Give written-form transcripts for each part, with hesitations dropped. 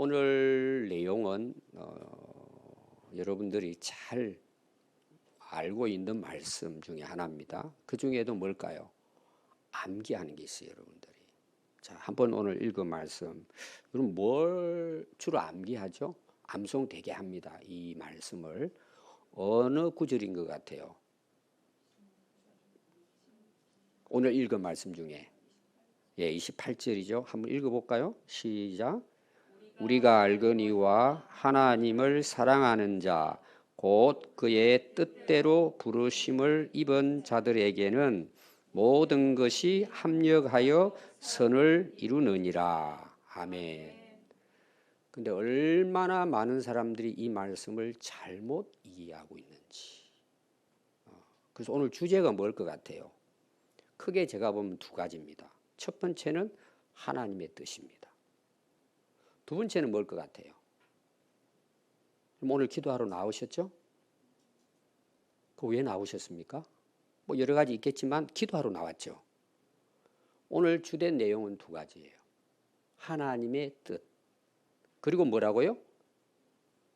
오늘 내용은 여러분들이 잘 알고 있는 말씀 중에 하나입니다. 그 중에도 뭘까요? 암기하는 게 있어요, 여러분들이. 자, 한번 오늘 읽은 말씀. 그럼 뭘 주로 암기하죠? 암송되게 합니다. 이 말씀을. 어느 구절인 것 같아요? 오늘 읽은 말씀 중에. 28절이죠. 한번 읽어볼까요? 시작. 우리가 알거니와 하나님을 사랑하는 자, 곧 그의 뜻대로 부르심을 입은 자들에게는 모든 것이 합력하여 선을 이루느니라. 아멘. 근데 얼마나 많은 사람들이 이 말씀을 잘못 이해하고 있는지. 그래서 오늘 주제가 뭘 것 같아요? 크게 제가 보면 두 가지입니다. 첫 번째는 하나님의 뜻입니다. 두 번째는 뭘 것 같아요? 그럼 오늘 기도하러 나오셨죠? 왜 나오셨습니까? 뭐 여러 가지 있겠지만 기도하러 나왔죠. 오늘 주된 내용은 두 가지예요. 하나님의 뜻. 그리고 뭐라고요?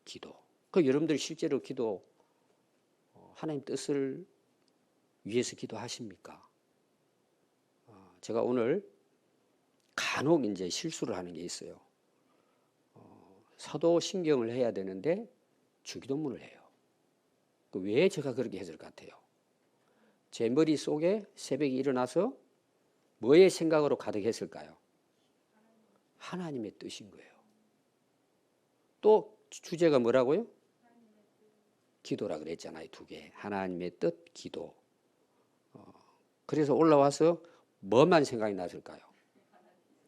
기도. 여러분들이 실제로 기도, 하나님 뜻을 위해서 기도하십니까? 제가 오늘 간혹 이제 실수를 하는 게 있어요. 사도신경을 해야 되는데 주기도문을 해요. 왜 제가 그렇게 했을 것 같아요? 제 머릿속에 새벽에 일어나서 뭐의 생각으로 가득했을까요? 하나님의 뜻인 거예요. 또 주제가 뭐라고요? 기도라 그랬잖아요. 두 개. 하나님의 뜻, 기도. 그래서 올라와서 뭐만 생각이 났을까요?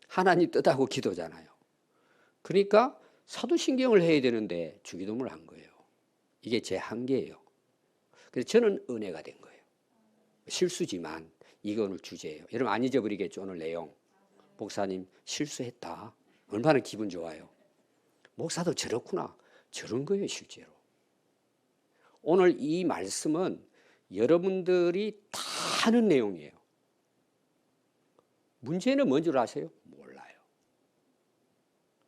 하나님 뜻하고 기도잖아요. 그러니까 사도신경을 해야 되는데 주기도문을 한 거예요. 이게 제 한계예요. 그래서 저는 은혜가 된 거예요. 실수지만 이게 오늘 주제예요. 여러분 안 잊어버리겠죠? 오늘 내용. 목사님 실수했다. 얼마나 기분 좋아요. 목사도 저렇구나. 저런 거예요, 실제로. 오늘 이 말씀은 여러분들이 다 아는 내용이에요. 문제는 뭔 줄 아세요? 몰라요.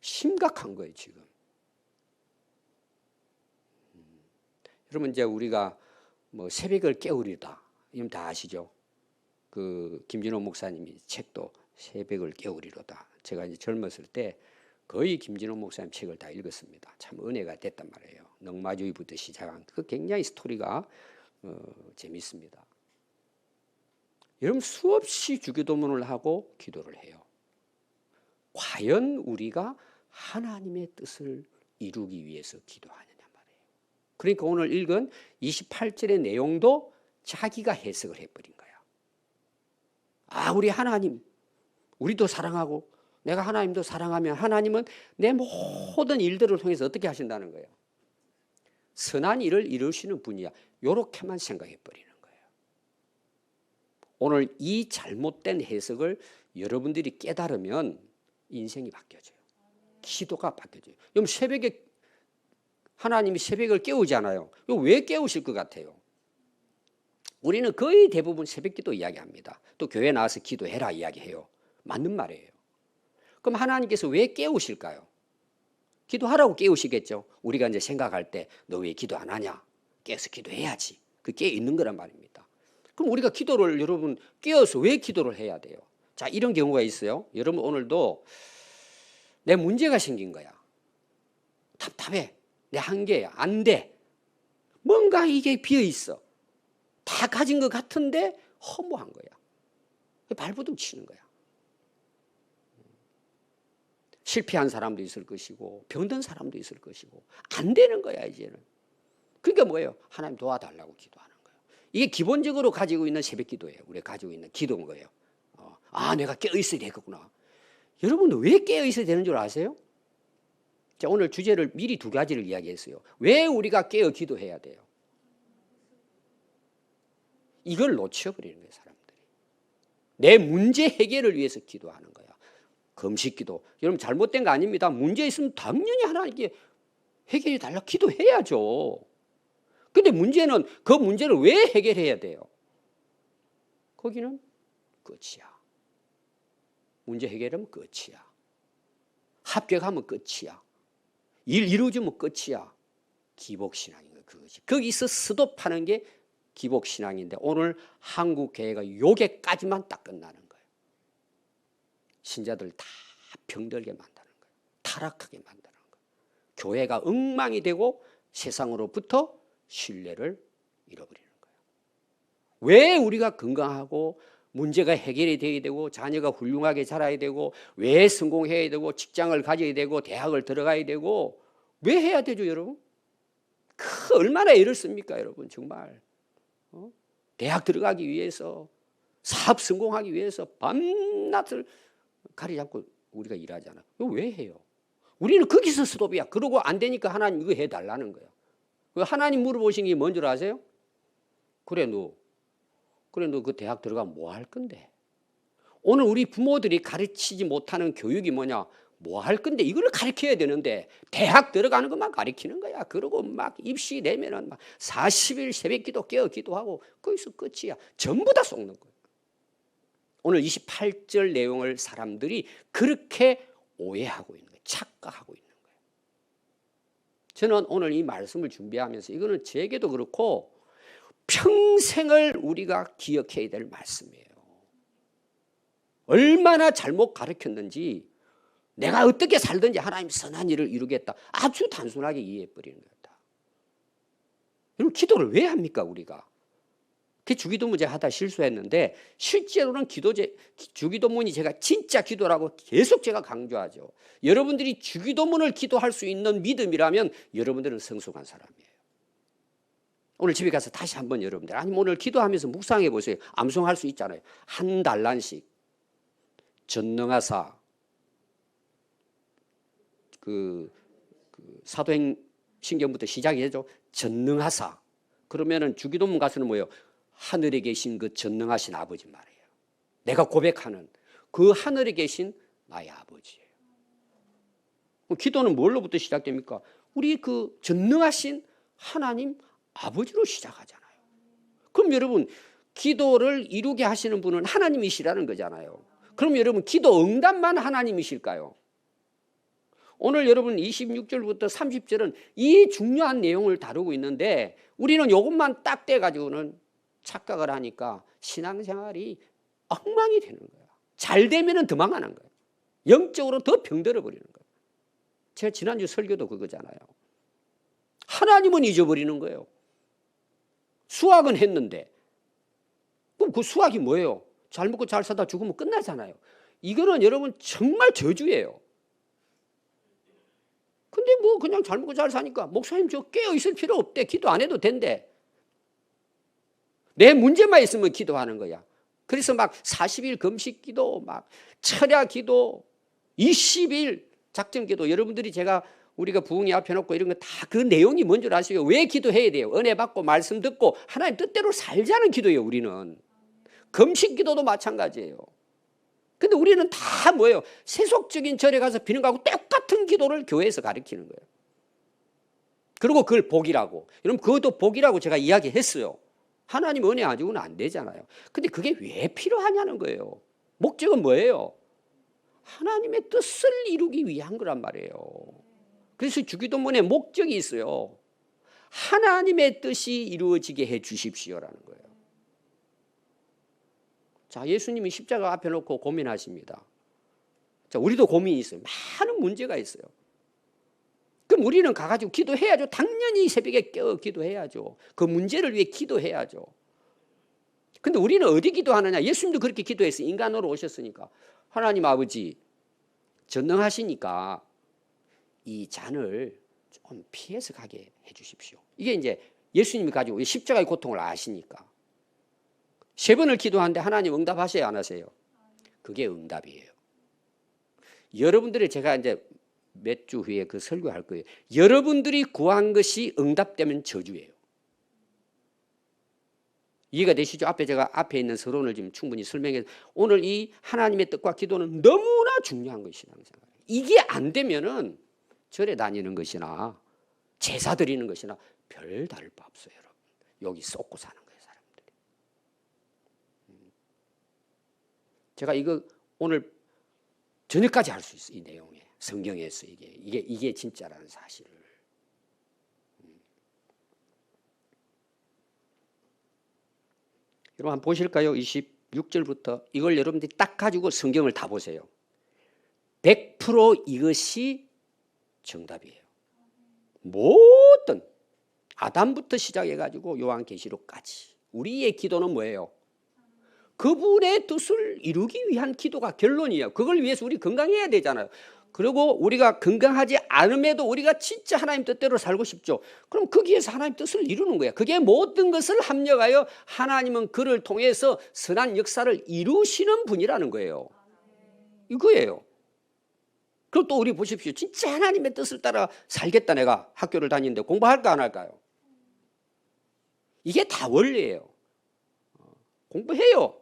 심각한 거예요, 지금. 여러분 이제 우리가 뭐 새벽을 깨우리다. 이건 다 아시죠? 김진호 목사님이 책도 새벽을 깨우리로다. 제가 이제 젊었을 때 거의 김진호 목사님 책을 다 읽었습니다. 참 은혜가 됐단 말이에요. 넉마주의부터 시작한 굉장히 스토리가 재밌습니다. 여러분 수없이 주기도문을 하고 기도를 해요. 과연 우리가 하나님의 뜻을 이루기 위해서 기도하느냐 말이에요. 그러니까 오늘 읽은 28절의 내용도 자기가 해석을 해버린 거야. 우리 하나님, 우리도 사랑하고 내가 하나님도 사랑하면 하나님은 내 모든 일들을 통해서 어떻게 하신다는 거예요? 선한 일을 이루시는 분이야. 이렇게만 생각해버리는 거예요. 오늘 이 잘못된 해석을 여러분들이 깨달으면 인생이 바뀌어져요. 기도가 바뀌어져요. 그럼 새벽에 하나님이 새벽을 깨우잖아요. 왜 깨우실 것 같아요? 우리는 거의 대부분 새벽기도 이야기합니다. 또 교회 나와서 기도해라 이야기해요. 맞는 말이에요. 그럼 하나님께서 왜 깨우실까요? 기도하라고 깨우시겠죠. 우리가 이제 생각할 때 너 왜 기도 안 하냐? 깨어서 기도해야지. 그 깨어 있는 거란 말입니다. 그럼 우리가 기도를 여러분 깨어서 왜 기도를 해야 돼요? 자, 이런 경우가 있어요. 여러분 오늘도 내 문제가 생긴 거야. 답답해. 내 한계야. 안 돼. 뭔가 이게 비어 있어. 다 가진 것 같은데 허무한 거야. 발버둥 치는 거야. 실패한 사람도 있을 것이고 병든 사람도 있을 것이고 안 되는 거야 이제는. 그러니까 뭐예요? 하나님 도와달라고 기도하는 거예요. 이게 기본적으로 가지고 있는 새벽기도예요. 우리가 가지고 있는 기도인 거예요. 내가 깨어있어야 되겠구나. 여러분 왜 깨어있어야 되는 줄 아세요? 자, 오늘 주제를 미리 두 가지를 이야기했어요. 왜 우리가 깨어 기도해야 돼요? 이걸 놓쳐버리는 거예요, 사람들이. 내 문제 해결을 위해서 기도하는 거야. 금식기도. 여러분 잘못된 거 아닙니다. 문제 있으면 당연히 하나님께 해결해 달라고 기도해야죠. 근데 문제는 그 문제를 왜 해결해야 돼요? 거기는 끝이야. 문제 해결하면 끝이야. 합격하면 끝이야. 일 이루어주면 끝이야. 기복신앙인 거예요. 그것이. 거기서 스톱하는 게 기복신앙인데 오늘 한국교회가 요게까지만 딱 끝나는 거예요. 신자들 다 병들게 만드는 거예요. 타락하게 만드는 거예요. 교회가 엉망이 되고 세상으로부터 신뢰를 잃어버리는 거예요. 왜 우리가 건강하고 문제가 해결이 되어야 되고 자녀가 훌륭하게 자라야 되고 왜 성공해야 되고 직장을 가져야 되고 대학을 들어가야 되고 왜 해야 되죠, 여러분? 얼마나 애를 씁니까, 여러분? 정말 대학 들어가기 위해서 사업 성공하기 위해서 밤낮을 가리지 않고 우리가 일하잖아. 이거 왜 해요? 우리는 거기서 스톱이야. 그러고 안 되니까 하나님 이거 해달라는 거야. 하나님 물어보신 게 뭔 줄 아세요? 그래 너 그 대학 들어가면 뭐 할 건데? 오늘 우리 부모들이 가르치지 못하는 교육이 뭐냐? 뭐 할 건데 이걸 가르쳐야 되는데 대학 들어가는 것만 가르치는 거야. 그러고 막 입시 내면은 막 40일 새벽 기도 깨어 기도하고 거기서 끝이야. 전부 다 속는 거야. 오늘 28절 내용을 사람들이 그렇게 오해하고 있는 거예요. 착각하고 있는 거예요. 저는 오늘 이 말씀을 준비하면서 이거는 제게도 그렇고 평생을 우리가 기억해야 될 말씀이에요. 얼마나 잘못 가르쳤는지 내가 어떻게 살든지 하나님 선한 일을 이루겠다. 아주 단순하게 이해해버리는 거다. 여러분 기도를 왜 합니까 우리가? 그 주기도문제 하다 실수했는데 실제로는 주기도문이 제가 진짜 기도라고 계속 제가 강조하죠. 여러분들이 주기도문을 기도할 수 있는 믿음이라면 여러분들은 성숙한 사람이에요. 오늘 집에 가서 다시 한번 여러분들 아니면 오늘 기도하면서 묵상해 보세요. 암송할 수 있잖아요. 한 달란씩 전능하사 사도행신경부터 시작이죠. 전능하사. 그러면은 주기도문 가서는 뭐예요? 하늘에 계신 그 전능하신 아버지 말이에요. 내가 고백하는 그 하늘에 계신 나의 아버지예요. 기도는 뭘로부터 시작됩니까? 우리 그 전능하신 하나님 아버지로 시작하잖아요. 그럼 여러분 기도를 이루게 하시는 분은 하나님이시라는 거잖아요. 그럼 여러분 기도 응답만 하나님이실까요? 오늘 여러분 26절부터 30절은 이 중요한 내용을 다루고 있는데 우리는 이것만 딱 떼가지고는 착각을 하니까 신앙생활이 엉망이 되는 거야. 잘 되면은 더 망하는 거야. 영적으로 더 병들어 버리는 거야. 제가 지난주 설교도 그거잖아요. 하나님은 잊어버리는 거예요. 수학은 했는데 그럼 그 수학이 뭐예요? 잘 먹고 잘 살다 죽으면 끝나잖아요. 이거는 여러분 정말 저주예요. 근데 뭐 그냥 잘 먹고 잘 사니까 목사님 저 깨어 있을 필요 없대. 기도 안 해도 된대. 내 문제만 있으면 기도하는 거야. 그래서 막 40일 금식 기도, 막 철야 기도, 20일 작전 기도. 여러분들이 우리가 부흥회 앞에 놓고 이런 거 다 그 내용이 뭔 줄 아세요? 왜 기도해야 돼요? 은혜 받고 말씀 듣고 하나님 뜻대로 살자는 기도예요. 우리는. 금식 기도도 마찬가지예요. 근데 우리는 다 뭐예요? 세속적인 절에 가서 비는 거하고 똑같은 기도를 교회에서 가르치는 거예요. 그리고 그걸 복이라고. 여러분 그것도 복이라고 제가 이야기했어요. 하나님 은혜 안 주고는 안 되잖아요. 근데 그게 왜 필요하냐는 거예요. 목적은 뭐예요? 하나님의 뜻을 이루기 위한 거란 말이에요. 그래서 주기도문에 목적이 있어요. 하나님의 뜻이 이루어지게 해 주십시오라는 거예요. 자, 예수님이 십자가 앞에 놓고 고민하십니다. 자, 우리도 고민이 있어요. 많은 문제가 있어요. 그럼 우리는 가가지고 기도해야죠. 당연히 새벽에 깨어 기도해야죠. 그 문제를 위해 기도해야죠. 근데 우리는 어디 기도하느냐? 예수님도 그렇게 기도했어요. 인간으로 오셨으니까. 하나님 아버지, 전능하시니까 이 잔을 좀 피해서 가게 해 주십시오. 이게 이제 예수님이 가지고 십자가의 고통을 아시니까. 3번을 기도하는데 하나님 응답하세요, 안 하세요? 그게 응답이에요. 여러분들이 제가 이제 몇 주 후에 그 설교할 거예요. 여러분들이 구한 것이 응답되면 저주예요. 이해가 되시죠? 앞에 있는 서론을 지금 충분히 설명해서 오늘 이 하나님의 뜻과 기도는 너무나 중요한 것이라는 생각이에요. 이게 안 되면은 절에 다니는 것이나 제사 드리는 것이나 별 다를 바 없어요, 여러분. 여기 쏟고 사는 거예요, 사람들이. 제가 이거 오늘 저녁까지 할 수 있어요, 이 내용에. 성경에서 이게 진짜라는 사실을. 여러분 한번 보실까요? 26절부터 이걸 여러분들이 딱 가지고 성경을 다 보세요. 100% 이것이 정답이에요. 모든 아담부터 시작해가지고 요한계시록까지 우리의 기도는 뭐예요? 그분의 뜻을 이루기 위한 기도가 결론이에요. 그걸 위해서 우리 건강해야 되잖아요. 그리고 우리가 건강하지 않음에도 우리가 진짜 하나님 뜻대로 살고 싶죠. 그럼 거기에서 하나님 뜻을 이루는 거야. 그게 모든 것을 합력하여 하나님은 그를 통해서 선한 역사를 이루시는 분이라는 거예요. 이거예요. 그럼 또 우리 보십시오. 진짜 하나님의 뜻을 따라 살겠다. 내가 학교를 다니는데 공부할까 안 할까요? 이게 다 원리예요. 공부해요.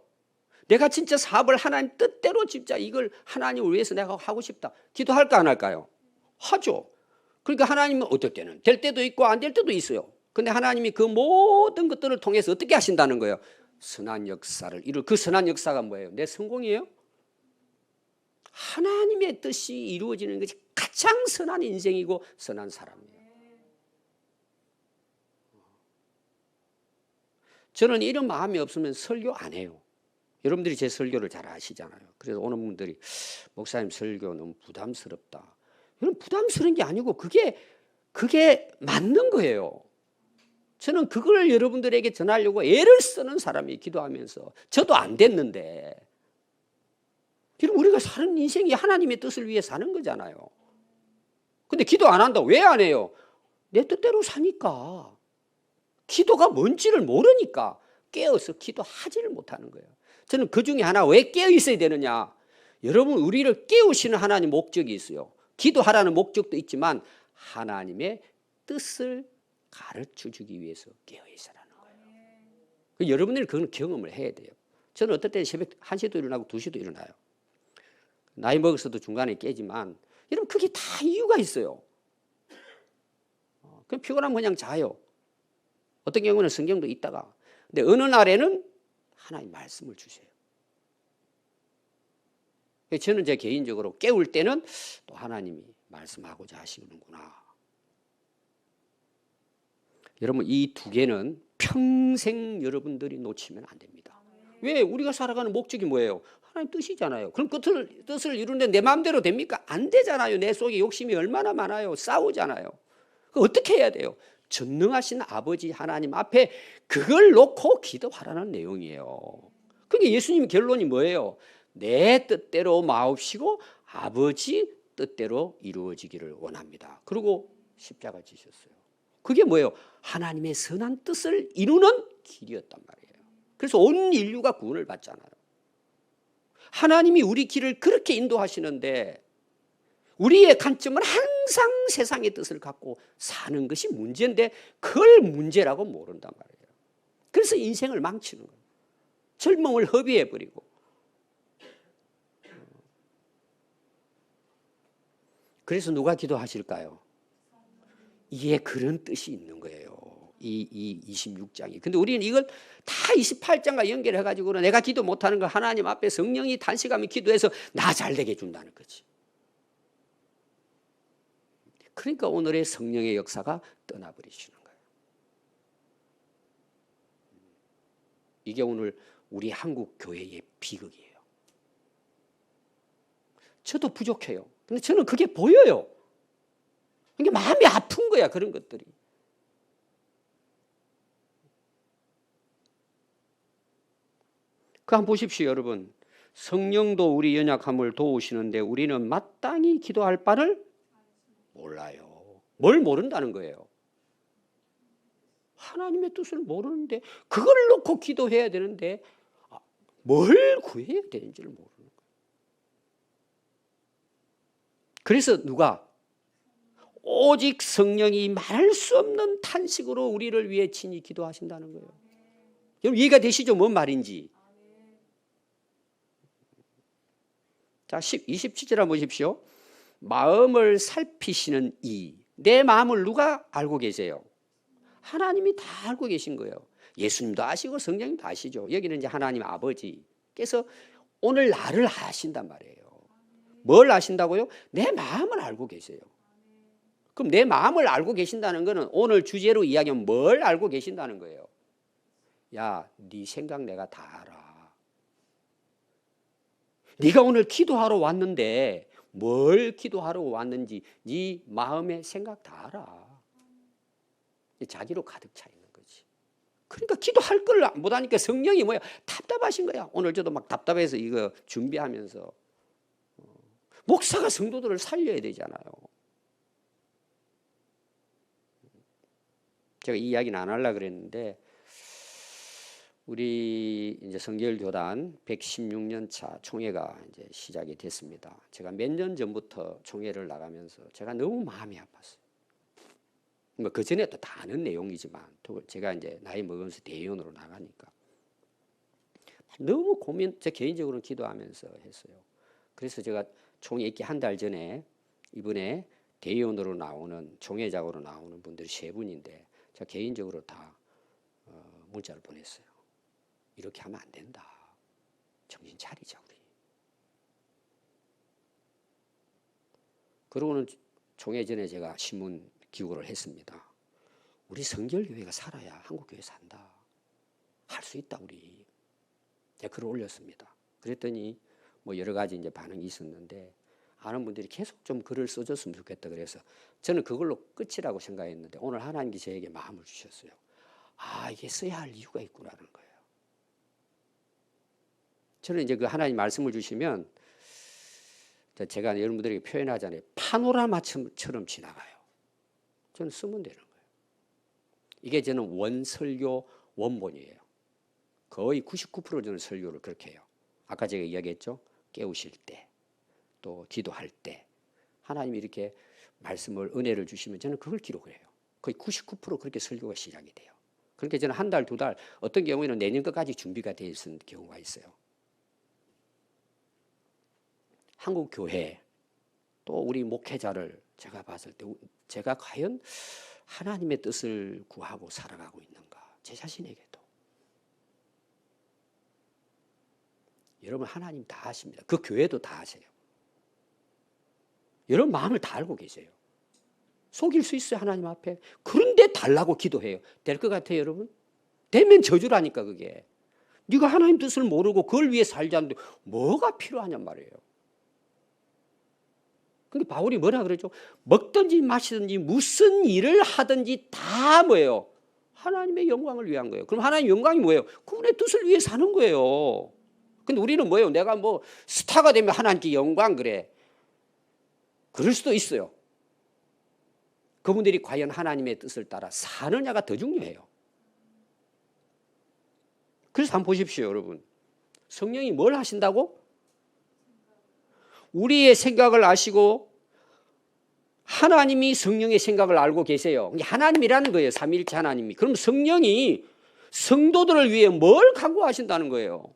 내가 진짜 사업을 하나님 뜻대로 진짜 이걸 하나님을 위해서 내가 하고 싶다. 기도할까 안 할까요? 하죠. 그러니까 하나님은 어떨 때는 될 때도 있고 안 될 때도 있어요. 근데 하나님이 그 모든 것들을 통해서 어떻게 하신다는 거예요? 선한 역사를 이룰. 그 선한 역사가 뭐예요? 내 성공이에요? 하나님의 뜻이 이루어지는 것이 가장 선한 인생이고 선한 사람이에요. 저는 이런 마음이 없으면 설교 안 해요. 여러분들이 제 설교를 잘 아시잖아요. 그래서 오는 분들이 목사님 설교 너무 부담스럽다. 여러분 부담스러운 게 아니고 그게 맞는 거예요. 저는 그걸 여러분들에게 전하려고 애를 쓰는 사람이 기도하면서 저도 안 됐는데 여러분 우리가 사는 인생이 하나님의 뜻을 위해 사는 거잖아요. 근데 기도 안 한다고 왜 안 해요? 내 뜻대로 사니까. 기도가 뭔지를 모르니까 깨어서 기도하지를 못하는 거예요. 저는 그 중에 하나 왜 깨어 있어야 되느냐. 여러분 우리를 깨우시는 하나님 목적이 있어요. 기도하라는 목적도 있지만 하나님의 뜻을 가르쳐주기 위해서 깨어 있으라는 거예요. 여러분들이 그건 경험을 해야 돼요. 저는 어떨 때는 새벽 1시도 일어나고 2시도 일어나요. 나이 먹어서도 중간에 깨지만 여러분 그게 다 이유가 있어요. 그럼 피곤하면 그냥 자요. 어떤 경우는 성경도 있다가 근데 어느 날에는 하나님 말씀을 주세요. 저는 제 개인적으로 깨울 때는 또 하나님이 말씀하고자 하시는구나. 여러분 이 두 개는 평생 여러분들이 놓치면 안 됩니다. 왜? 우리가 살아가는 목적이 뭐예요? 하나님 뜻이잖아요. 그럼 그 뜻을 이루는데 내 마음대로 됩니까? 안 되잖아요. 내 속에 욕심이 얼마나 많아요. 싸우잖아요. 어떻게 해야 돼요? 전능하신 아버지 하나님 앞에 그걸 놓고 기도하라는 내용이에요. 그러니까 예수님 결론이 뭐예요? 내 뜻대로 마옵시고 아버지 뜻대로 이루어지기를 원합니다. 그리고 십자가 지셨어요. 그게 뭐예요? 하나님의 선한 뜻을 이루는 길이었단 말이에요. 그래서 온 인류가 구원을 받잖아요. 하나님이 우리 길을 그렇게 인도하시는데 우리의 관점은 항상 세상의 뜻을 갖고 사는 것이 문제인데 그걸 문제라고 모른단 말이에요. 그래서 인생을 망치는 거예요. 젊음을 허비해버리고. 그래서 누가 기도하실까요? 이게 그런 뜻이 있는 거예요. 이 26장이. 근데 우리는 이걸 다 28장과 연결해가지고는 내가 기도 못하는 거 하나님 앞에 성령이 단식하며 기도해서 나 잘되게 해준다는 거지. 그러니까 오늘의 성령의 역사가 떠나버리시는 거예요. 이게 오늘 우리 한국 교회의 비극이에요. 저도 부족해요. 근데 저는 그게 보여요. 이게 마음이 아픈 거야, 그런 것들이. 그 한번 보십시오, 여러분. 성령도 우리 연약함을 도우시는데 우리는 마땅히 기도할 바를 몰라요. 뭘 모른다는 거예요? 하나님의 뜻을 모르는데 그걸 놓고 기도해야 되는데 뭘 구해야 되는지를 모르는 거예요. 그래서 누가? 오직 성령이 말할 수 없는 탄식으로 우리를 위해 친히 기도하신다는 거예요. 여러분 이해가 되시죠? 뭔 말인지. 자, 27절 한번 보십시오. 마음을 살피시는 내 마음을 누가 알고 계세요? 하나님이 다 알고 계신 거예요. 예수님도 아시고 성령님도 아시죠. 여기는 이제 하나님 아버지께서 오늘 나를 아신단 말이에요. 뭘 아신다고요? 내 마음을 알고 계세요. 그럼 내 마음을 알고 계신다는 것은 오늘 주제로 이야기하면 뭘 알고 계신다는 거예요? 야, 네 생각 내가 다 알아. 네가 오늘 기도하러 왔는데 뭘 기도하러 왔는지 네 마음의 생각 다 알아. 자기로 가득 차 있는 거지. 그러니까 기도할 걸 못하니까 성령이 뭐야? 답답하신 거야. 오늘 저도 막 답답해서 이거 준비하면서 목사가 성도들을 살려야 되잖아요. 제가 이 이야기는 안 하려고 그랬는데 우리 이제 성결교단 116년 차 총회가 이제 시작이 됐습니다. 제가 몇 년 전부터 총회를 나가면서 제가 너무 마음이 아팠어요. 뭐 그 전에 또 다 아는 내용이지만 또 제가 이제 나이 먹으면서 대의원으로 나가니까 너무 고민, 제 개인적으로 기도하면서 했어요. 그래서 제가 총회 있기 한 달 전에 이번에 대의원으로 나오는 총회장으로 나오는 분들이 3분인데 제가 개인적으로 다 문자를 보냈어요. 이렇게 하면 안 된다. 정신 차리자 우리. 그러고는 총회 전에 제가 신문 기고를 했습니다. 우리 성결교회가 살아야 한국교회 산다. 할 수 있다 우리. 제가 글을 올렸습니다. 그랬더니 뭐 여러 가지 이제 반응이 있었는데 아는 분들이 계속 좀 글을 써줬으면 좋겠다 그래서 저는 그걸로 끝이라고 생각했는데 오늘 하나님께 저에게 마음을 주셨어요. 아, 이게 써야 할 이유가 있구나라는 거예요. 저는 이제 그 하나님 말씀을 주시면 제가 여러분들에게 표현하잖아요. 파노라마처럼 지나가요. 저는 쓰면 되는 거예요. 이게 저는 원설교 원본이에요. 거의 99% 저는 설교를 그렇게 해요. 아까 제가 이야기했죠. 깨우실 때, 또 기도할 때 하나님이 이렇게 말씀을 은혜를 주시면 저는 그걸 기록을 해요. 거의 99% 그렇게 설교가 시작이 돼요. 그렇게 저는 한 달, 2달, 어떤 경우에는 내년 것까지 준비가 되어 있는 경우가 있어요. 한국 교회 또 우리 목회자를 제가 봤을 때 제가 과연 하나님의 뜻을 구하고 살아가고 있는가? 제 자신에게도. 여러분 하나님 다 아십니다. 그 교회도 다 아세요. 여러분 마음을 다 알고 계세요. 속일 수 있어요 하나님 앞에. 그런데 달라고 기도해요. 될 것 같아요 여러분? 되면 저주라니까 그게. 네가 하나님 뜻을 모르고 그걸 위해 살지 않는데 뭐가 필요하냔 말이에요. 그러니까 바울이 뭐라 그러죠? 먹든지 마시든지 무슨 일을 하든지 다 뭐예요? 하나님의 영광을 위한 거예요. 그럼 하나님의 영광이 뭐예요? 그분의 뜻을 위해 사는 거예요. 근데 우리는 뭐예요? 내가 뭐 스타가 되면 하나님께 영광 그래. 그럴 수도 있어요. 그분들이 과연 하나님의 뜻을 따라 사느냐가 더 중요해요. 그래서 한번 보십시오 여러분. 성령이 뭘 하신다고? 우리의 생각을 아시고 하나님이 성령의 생각을 알고 계세요. 하나님이라는 거예요. 삼위일체 하나님이. 그럼 성령이 성도들을 위해 뭘 간구하신다는 거예요?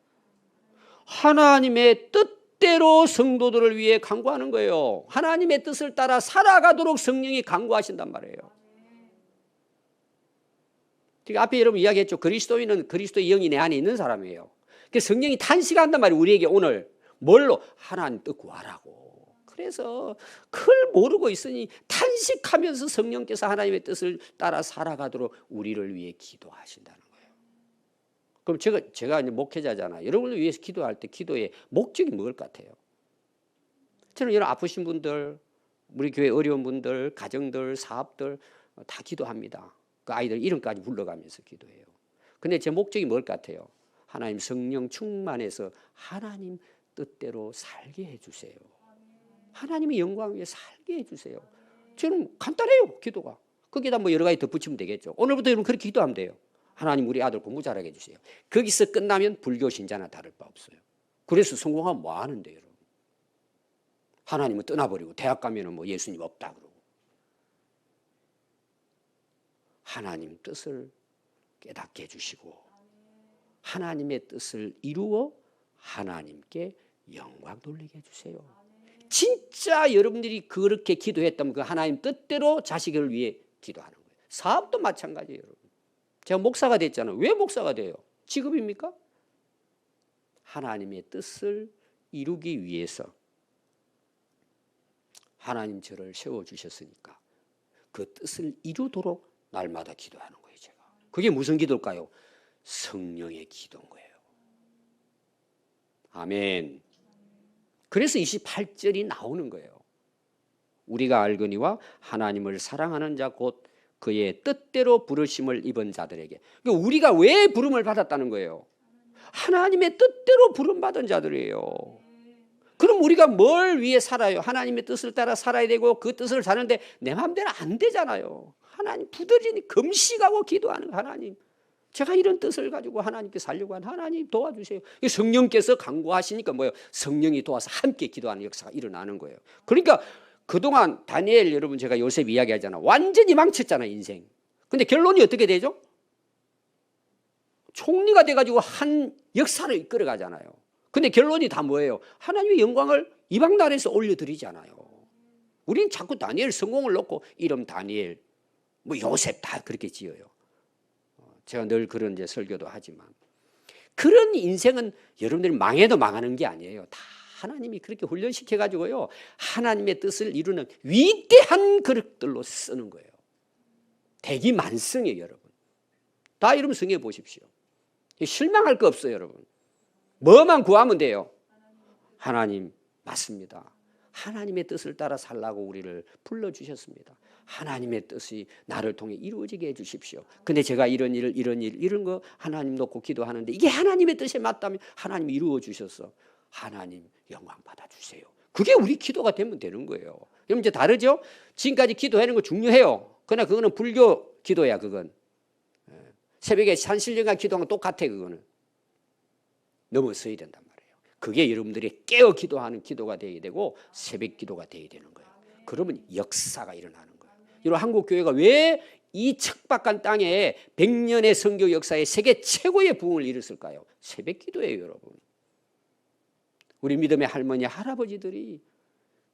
하나님의 뜻대로 성도들을 위해 간구하는 거예요. 하나님의 뜻을 따라 살아가도록 성령이 간구하신단 말이에요. 앞에 여러분 이야기했죠. 그리스도인은 그리스도의 영이 내 안에 있는 사람이에요. 그래서 성령이 탄식한단 말이에요. 우리에게 오늘 뭘로? 하나님 뜻 구하라고. 그래서 그걸 모르고 있으니 탄식하면서 성령께서 하나님의 뜻을 따라 살아가도록 우리를 위해 기도하신다는 거예요. 그럼 제가 이제 목회자잖아요. 여러분을 위해서 기도할 때 기도의 목적이 뭘 같아요? 저는 여러분 아프신 분들, 우리 교회 어려운 분들, 가정들, 사업들 다 기도합니다. 그 아이들 이름까지 불러가면서 기도해요. 근데 제 목적이 뭘 같아요? 하나님 성령 충만해서 하나님 뜻대로 살게 해주세요. 하나님의 영광 위에 살게 해주세요. 저는 간단해요 기도가. 거기다 뭐 여러 가지 덧붙이면 되겠죠. 오늘부터 여러분 그렇게 기도하면 돼요. 하나님 우리 아들 공부 잘하게 해주세요. 거기서 끝나면 불교 신자나 다를 바 없어요. 그래서 성공하면 뭐 하는데요 여러분. 하나님은 떠나버리고 대학 가면은 뭐 예수님 없다 그러고. 하나님 뜻을 깨닫게 해주시고 하나님의 뜻을 이루어 하나님께 영광 돌리게 해주세요. 진짜 여러분들이 그렇게 기도했다면 그 하나님 뜻대로 자식을 위해 기도하는 거예요. 사업도 마찬가지예요. 여러분. 제가 목사가 됐잖아요. 왜 목사가 돼요? 직업입니까? 하나님의 뜻을 이루기 위해서 하나님 저를 세워주셨으니까 그 뜻을 이루도록 날마다 기도하는 거예요. 제가. 그게 무슨 기도일까요? 성령의 기도인 거예요. 아멘. 그래서 28절이 나오는 거예요. 우리가 알거니와 하나님을 사랑하는 자 곧 그의 뜻대로 부르심을 입은 자들에게. 그러니까 우리가 왜 부름을 받았다는 거예요? 하나님의 뜻대로 부름받은 자들이에요. 그럼 우리가 뭘 위해 살아요? 하나님의 뜻을 따라 살아야 되고 그 뜻을 사는데 내 마음대로 안 되잖아요. 하나님 부드러니 금식하고 기도하는 하나님. 제가 이런 뜻을 가지고 하나님께 살려고 한 하나님 도와주세요. 성령께서 강구하시니까 뭐예요? 성령이 도와서 함께 기도하는 역사가 일어나는 거예요. 그러니까 그동안 다니엘 여러분 제가 요셉 이야기하잖아. 완전히 망쳤잖아 인생. 근데 결론이 어떻게 되죠? 총리가 돼가지고 한 역사를 이끌어가잖아요. 근데 결론이 다 뭐예요? 하나님의 영광을 이방 나라에서 올려드리잖아요. 우리는 자꾸 다니엘 성공을 놓고 이름 다니엘, 뭐 요셉 다 그렇게 지어요. 제가 늘 그런 이제 설교도 하지만 그런 인생은 여러분들이 망해도 망하는 게 아니에요. 다 하나님이 그렇게 훈련시켜가지고요. 하나님의 뜻을 이루는 위대한 그릇들로 쓰는 거예요. 대기만성이에요, 여러분. 다 이름 성해 보십시오. 실망할 거 없어요, 여러분. 뭐만 구하면 돼요? 하나님 맞습니다. 하나님의 뜻을 따라 살라고 우리를 불러주셨습니다. 하나님의 뜻이 나를 통해 이루어지게 해주십시오. 근데 제가 이런 일, 이런 거 하나님 놓고 기도하는데 이게 하나님의 뜻에 맞다면 하나님 이루어 주셔서 하나님 영광 받아주세요. 그게 우리 기도가 되면 되는 거예요. 그럼 이제 다르죠? 지금까지 기도하는 거 중요해요. 그러나 그거는 불교 기도야, 그건. 새벽에 산신령과 기도하는 건 똑같아, 그거는. 넘어서야 된단 말이에요. 그게 여러분들이 깨어 기도하는 기도가 되어야 되고 새벽 기도가 되어야 되는 거예요. 그러면 역사가 일어나는 거예요. 여러분 한국교회가 왜 이 척박한 땅에 100년의 선교 역사에 세계 최고의 부흥을 이뤘을까요? 새벽 기도예요, 여러분. 우리 믿음의 할머니, 할아버지들이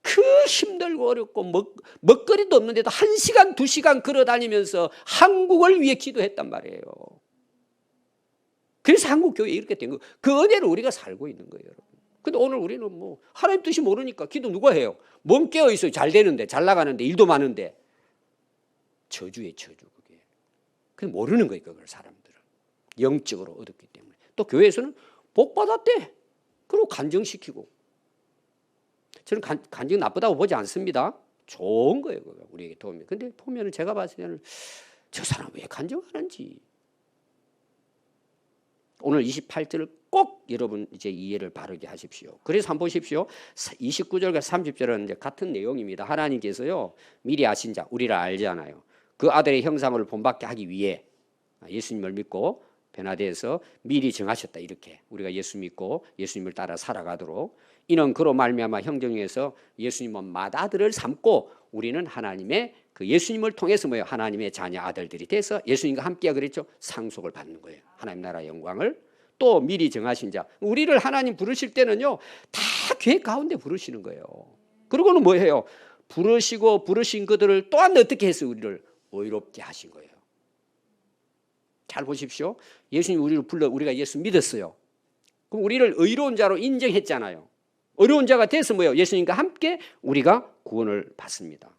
그 힘들고 어렵고 먹거리도 없는데도 1시간, 2시간 걸어다니면서 한국을 위해 기도했단 말이에요. 그래서 한국교회 이렇게 된 거예요. 그 은혜를 우리가 살고 있는 거예요, 여러분. 근데 오늘 우리는 뭐 하나님 뜻이 모르니까 기도 누가 해요? 몸 깨어 있어요. 잘 되는데, 잘 나가는데, 일도 많은데. 저주의 저주 그게. 그냥 모르는 거예요, 그걸 사람들은. 영적으로 얻었기 때문에. 또 교회에서는 복 받았대. 그리고 간증시키고. 저는 간증 나쁘다고 보지 않습니다. 좋은 거예요, 그거 우리에게 도움이. 근데 보면은 제가 봤을 때는 저 사람 왜 간증하는지. 오늘 28절을 꼭 여러분 이제 이해를 바르게 하십시오. 그래서 한번 보십시오. 29절과 30절은 이제 같은 내용입니다. 하나님께서요 미리 아신 자, 우리를 알잖아요. 그 아들의 형상을 본받게 하기 위해 예수님을 믿고 변화되어서 미리 정하셨다. 이렇게 우리가 예수 믿고 예수님을 따라 살아가도록. 이는 그로 말미암아 형정에서 예수님은 맏아들을 삼고 우리는 하나님의 그 예수님을 통해서 뭐예요? 하나님의 자녀 아들들이 돼서 예수님과 함께 그랬죠. 상속을 받는 거예요. 하나님 나라 영광을. 또 미리 정하신 자. 우리를 하나님 부르실 때는요. 다 계획 가운데 부르시는 거예요. 그리고는 뭐예요? 부르시고 부르신 그들을 또한 어떻게 해서 우리를 의롭게 하신 거예요. 잘 보십시오. 예수님 우리를 불러 우리가 예수 믿었어요. 그럼 우리를 의로운 자로 인정했잖아요. 의로운 자가 돼서 뭐예요? 예수님과 함께 우리가 구원을 받습니다.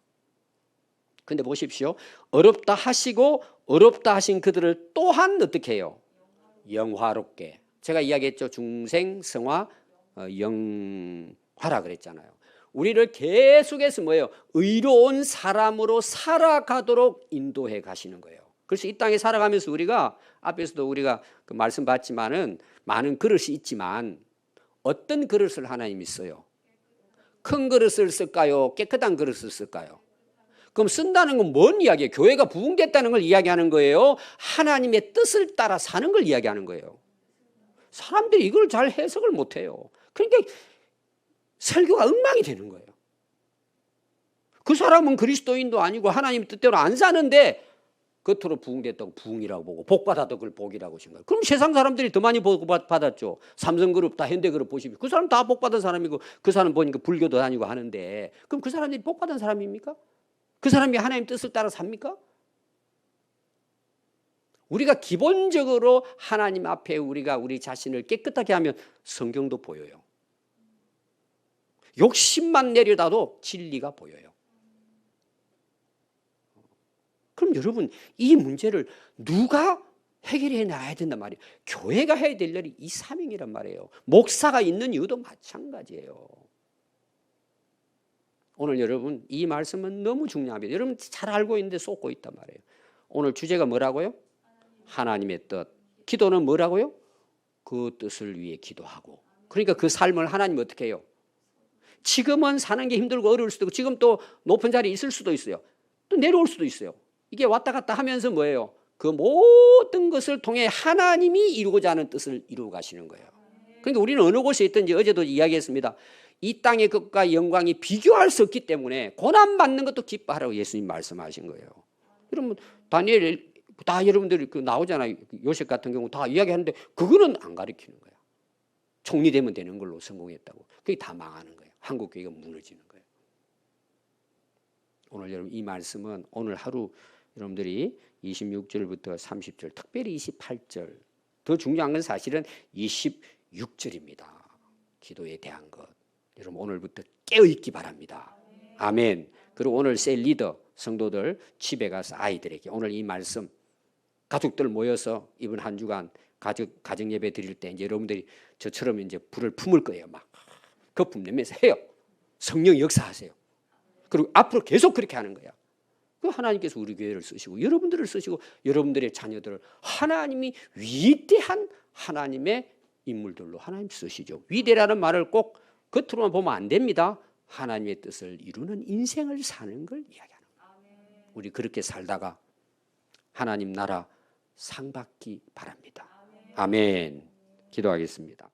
근데 보십시오. 어렵다 하시고 어렵다 하신 그들을 또한 어떻게 해요? 영화롭게. 제가 이야기했죠. 중생, 성화, 영화라 그랬잖아요. 우리를 계속해서 뭐예요? 의로운 사람으로 살아가도록 인도해 가시는 거예요. 그래서 이 땅에 살아가면서 우리가 앞에서도 우리가 그 말씀 받지만은 많은 그릇이 있지만 어떤 그릇을 하나님이 써요? 큰 그릇을 쓸까요? 깨끗한 그릇을 쓸까요? 그럼 쓴다는 건 뭔 이야기예요? 교회가 부흥됐다는 걸 이야기하는 거예요? 하나님의 뜻을 따라 사는 걸 이야기하는 거예요? 사람들이 이걸 잘 해석을 못해요. 그러니까 설교가 엉망이 되는 거예요. 그 사람은 그리스도인도 아니고 하나님 뜻대로 안 사는데 겉으로 부흥됐다고 부흥이라고 보고 복 받았다고 그걸 복이라고 생각해요. 그럼 세상 사람들이 더 많이 복 받았죠. 삼성그룹 다 현대그룹 보십시오. 그 사람 다 복 받은 사람이고 그 사람 보니까 불교도 다니고 하는데 그럼 그 사람들이 복 받은 사람입니까? 그 사람이 하나님 뜻을 따라 삽니까? 우리가 기본적으로 하나님 앞에 우리가 우리 자신을 깨끗하게 하면 성경도 보여요. 욕심만 내려다도 진리가 보여요. 그럼 여러분, 이 문제를 누가 해결해 놔야 된단 말이에요. 교회가 해야 될 일이 이 사명이란 말이에요. 목사가 있는 이유도 마찬가지예요. 오늘 여러분, 이 말씀은 너무 중요합니다. 여러분 잘 알고 있는데 쏟고 있단 말이에요. 오늘 주제가 뭐라고요? 하나님의 뜻. 기도는 뭐라고요? 그 뜻을 위해 기도하고. 그러니까 그 삶을 하나님 어떻게 해요? 지금은 사는 게 힘들고 어려울 수도 있고, 지금 또 높은 자리에 있을 수도 있어요. 또 내려올 수도 있어요. 이게 왔다 갔다 하면서 뭐예요? 그 모든 것을 통해 하나님이 이루고자 하는 뜻을 이루어 가시는 거예요. 그러니까 우리는 어느 곳에 있든지, 어제도 이야기했습니다. 이 땅의 것과 영광이 비교할 수 없기 때문에 고난받는 것도 기뻐하라고 예수님 말씀하신 거예요. 여러분, 다니엘 다 여러분들이 그 나오잖아요. 요셉 같은 경우 다 이야기하는데 그거는 안 가르치는 거야. 총리 되면 되는 걸로 성공했다고. 그게 다 망하는 거예요. 한국 교회가 무너지는 거예요. 오늘 여러분, 이 말씀은 오늘 하루 여러분들이 26절부터 30절, 특별히 28절, 더 중요한 건 사실은 26절입니다. 기도에 대한 것. 여러분 오늘부터 깨어있기 바랍니다. 아멘. 그리고 오늘 셀 리더 성도들 집에 가서 아이들에게 오늘 이 말씀, 가족들 모여서 이번 한 주간 가정 예배 드릴 때 이제 여러분들이 저처럼 이제 불을 품을 거예요. 막 거품 내면서 해요. 성령 역사하세요. 그리고 앞으로 계속 그렇게 하는 거야. 그 하나님께서 우리 교회를 쓰시고 여러분들을 쓰시고 여러분들의 자녀들을 하나님이 위대한 하나님의 인물들로 하나님 쓰시죠. 위대라는 말을 꼭 겉으로만 보면 안 됩니다. 하나님의 뜻을 이루는 인생을 사는 걸 이야기하는 거예요. 우리 그렇게 살다가 하나님 나라 상 받기 바랍니다. 아멘. 기도하겠습니다.